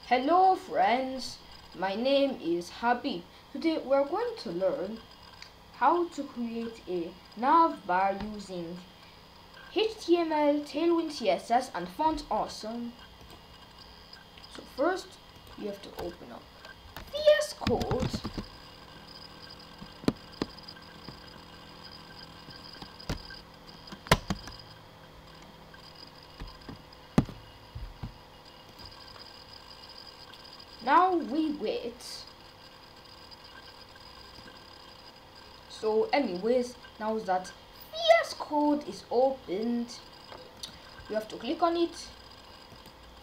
Hello friends, my name is Habib. Today we're going to learn how to create a navbar using HTML, Tailwind CSS and Fontawesome. So first you have to open up VS Code. Now we wait. So anyways, now that VS Code is opened, you have to click on it,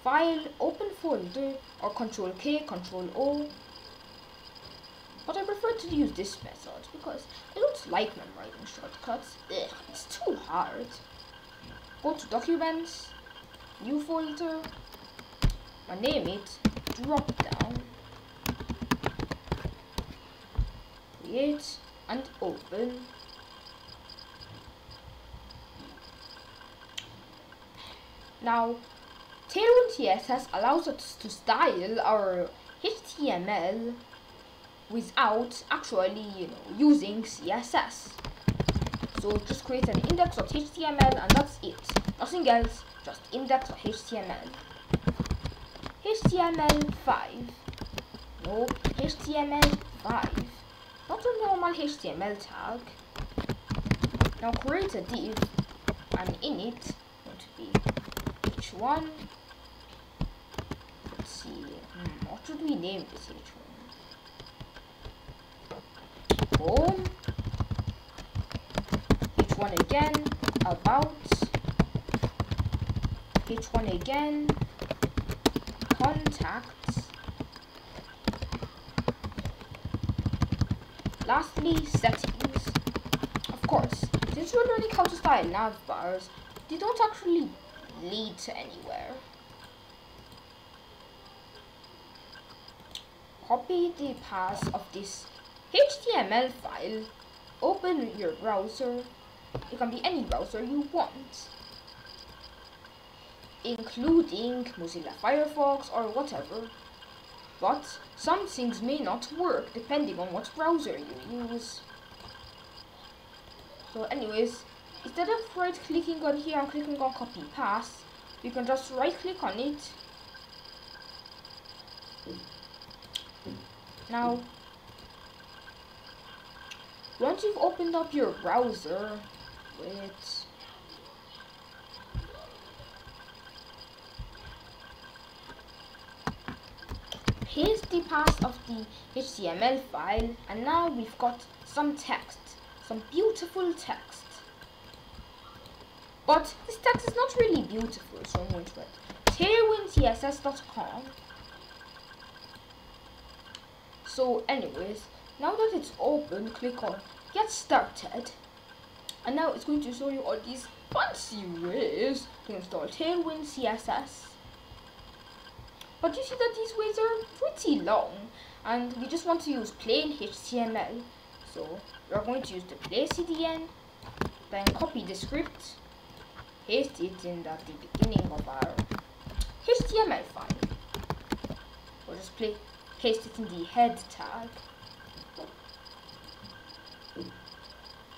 File, Open Folder, or Control K, Control O. But I prefer to use this method because I don't like memorizing shortcuts. It's too hard. Go to Documents, New Folder, and name it Drop Down. Create and open. Now, Tailwind CSS allows us to style our HTML without actually, using CSS. So just create an index.html and that's it. Nothing else, just index.html. HTML5. No, HTML5. Not a normal HTML tag. Now create a div and in it going to be h1. Let's see, what should we name this h1? Home. h1 again, about. h1 again, contacts. Lastly, settings. Of course, since we're learning how to style navbars, they don't actually lead to anywhere. Copy the path of this HTML file, open your browser. It can be any browser you want, including Mozilla Firefox or whatever. But some things may not work depending on what browser you use. So anyways, instead of right clicking on here and clicking on copy path, you can just right click on it. Now, once you've opened up your browser, paste the path of the HTML file, and now we've got some text, some beautiful text. But this text is not really beautiful, so I'm going to write tailwindcss.com. So anyways, now that it's open, click on Get Started. And now it's going to show you all these fancy ways to install Tailwind CSS. But you see that these ways are pretty long, and we just want to use plain HTML. So we're going to use the play CDN, then copy the script, paste it in at the beginning of our HTML file. Or just paste it in the head tag.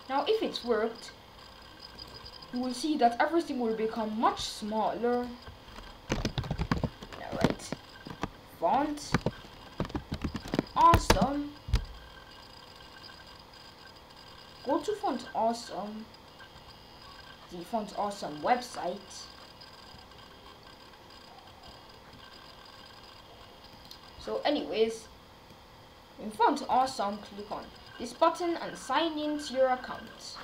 Now if it's worked, you will see that everything will become much smaller. Now write font awesome. Go to Fontawesome, the Fontawesome website. So anyways, in Fontawesome, click on this button and sign in to your account.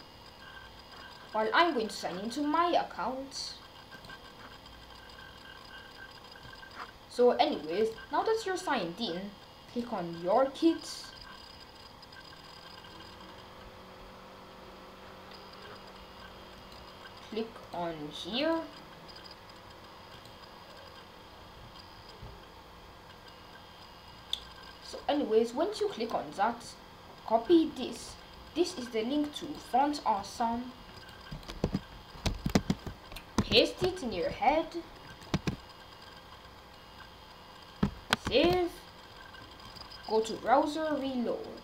While I'm going to sign into my account. So anyways, now that you're signed in, click on your kit. Click on here. So anyways, once you click on that, copy this. This is the link to Fontawesome. Paste it in your head. Save. Go to browser, reload.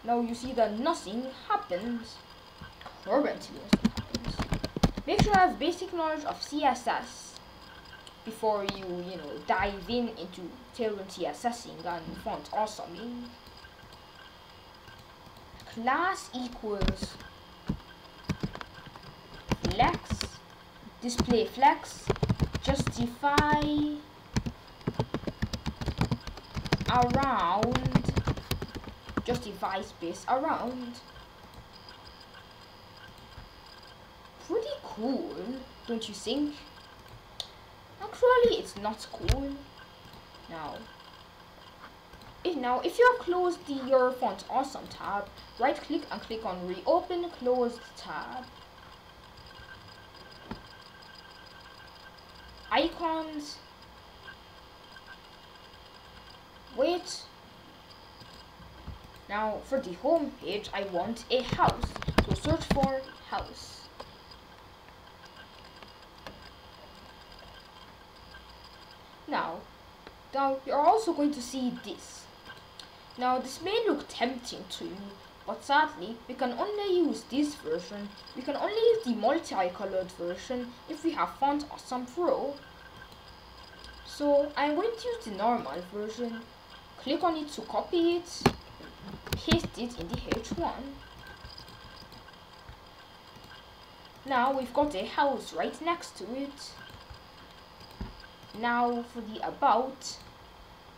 Now you see that nothing happens. Currently nothing happens. Make sure you have basic knowledge of CSS before you dive into Tailwind CSSing and Fontawesoming. Class equals flex, display flex, justify around, justify space around. Pretty cool, don't you think? Actually, it's not cool. Now if you have closed your Fontawesome tab, right click and click on reopen closed tab. Icons. Wait. Now for the home page, I want a house. So search for house. Now you're also going to see this. Now this may look tempting to you, but sadly we can only use this version. We can only use the multicolored version if we have Fontawesome Pro. So I'm going to use the normal version. Click on it to copy it, paste it in the H1. Now we've got a house right next to it. Now for the about,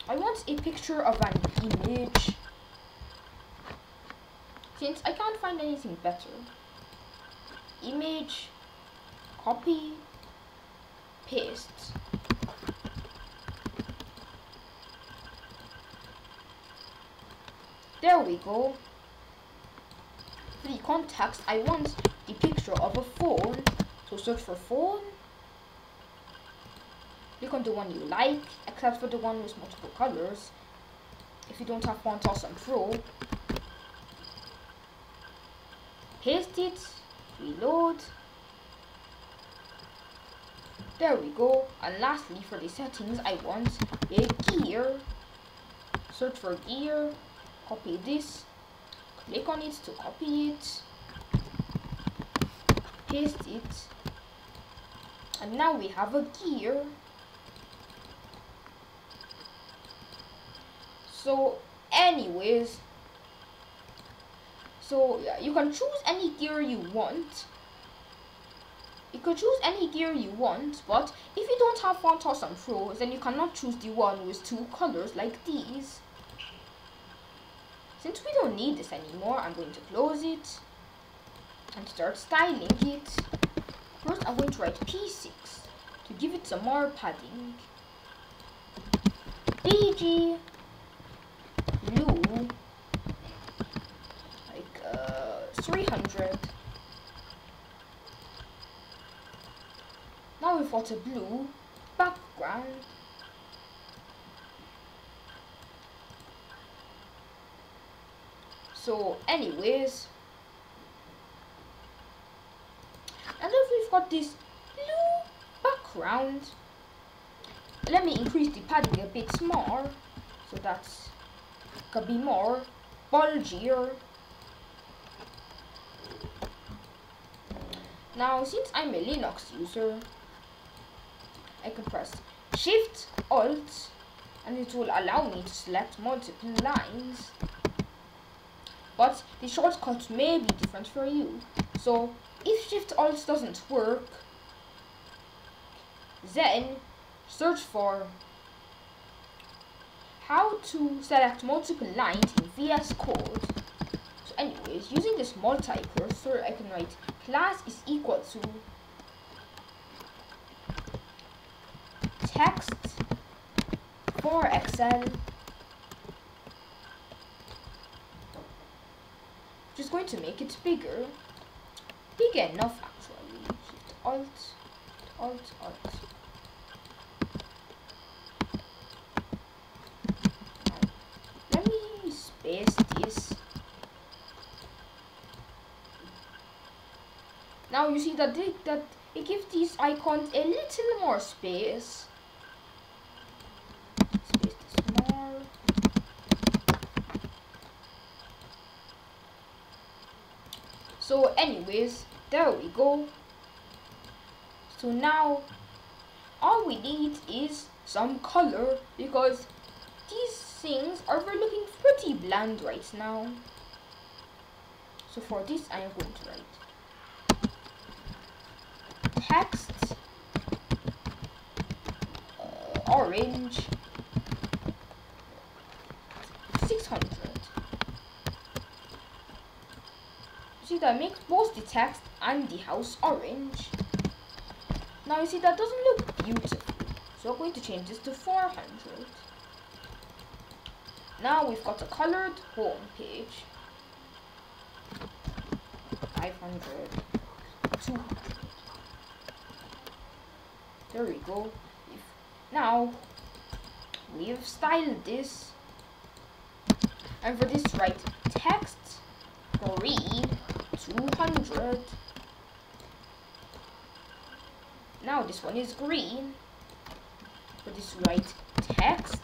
I want a picture of an image, since I can't find anything better. Image, copy, paste. There we go. For the context, I want the picture of a phone, so search for phone. Click on the one you like, except for the one with multiple colors. If you don't have Fontawesome Pro, paste it, reload. There we go. And lastly, for the settings, I want a gear. Search for gear, copy this, click on it to copy it, paste it, and now we have a gear. So anyways, you can choose any gear you want. You can choose any gear you want, but if you don't have Fontawesome Pro, then you cannot choose the one with two colors like these. Since we don't need this anymore, I'm going to close it and start styling it. First, I'm going to write P6 to give it some more padding. BG blue, like 300. Now we've got a blue background. So anyways, and if we've got this blue background, let me increase the padding a bit more so that it can be more bulgier. Now since I'm a Linux user, I can press Shift Alt and it will allow me to select multiple lines. But the shortcut may be different for you. So if Shift Alt doesn't work, then search for how to select multiple lines in VS Code. So anyways, using this multi-cursor, I can write class is equal to text for Excel, which is going to make it bigger. Big enough actually. Shift Alt, Alt, Alt. Now, let me space this. Now you see that it gives these icons a little more space. So anyways, there we go. So now all we need is some color, because these things are looking pretty bland right now. So for this I am going to write text orange 600. See, that makes both the text and the house orange. Now you see that doesn't look beautiful, so we're going to change this to 400. Now we've got a colored home page. 500, 200. There we go. Now we've styled this, and for this write text green 200. Now this one is green. For this write text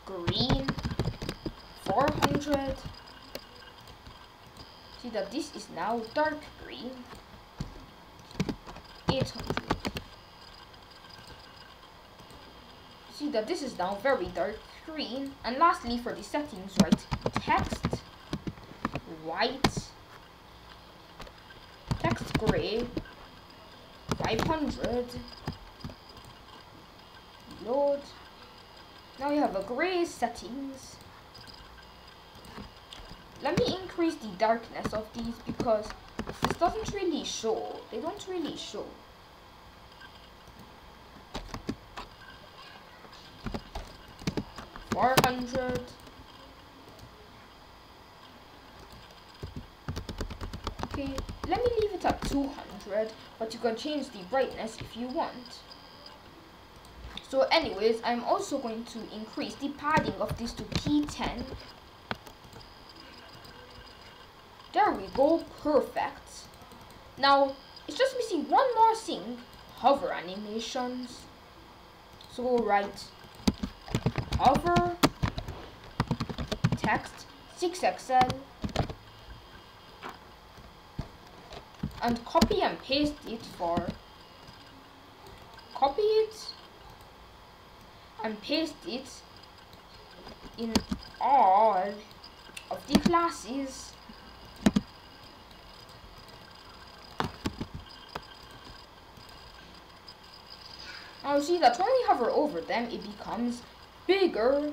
green 400. See that this is now dark green 800. See that this is now very dark green. And lastly, for the settings, write text white, text gray 500. Load. Now you have a gray settings. Let me increase the darkness of these because this doesn't really show. They don't really show. $400. Okay, let me leave it at 200, but you can change the brightness if you want. So anyways, I'm also going to increase the padding of this to key 10. There we go, perfect. Now, it's just missing one more thing, hover animations. So we'll write hover text 6XL and copy and paste it for copy it and paste it in all of the classes. Now see that when we hover over them, it becomes bigger.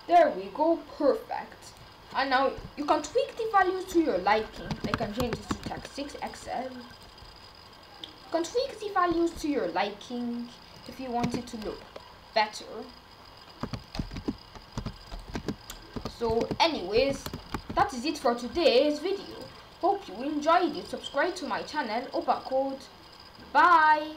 There we go, perfect. And now you can tweak the values to your liking. I can change this to text 6XL. You can tweak the values to your liking if you want it to look better. So anyways, that is it for today's video. Hope you enjoyed it. Subscribe to my channel, ObaCode. Bye!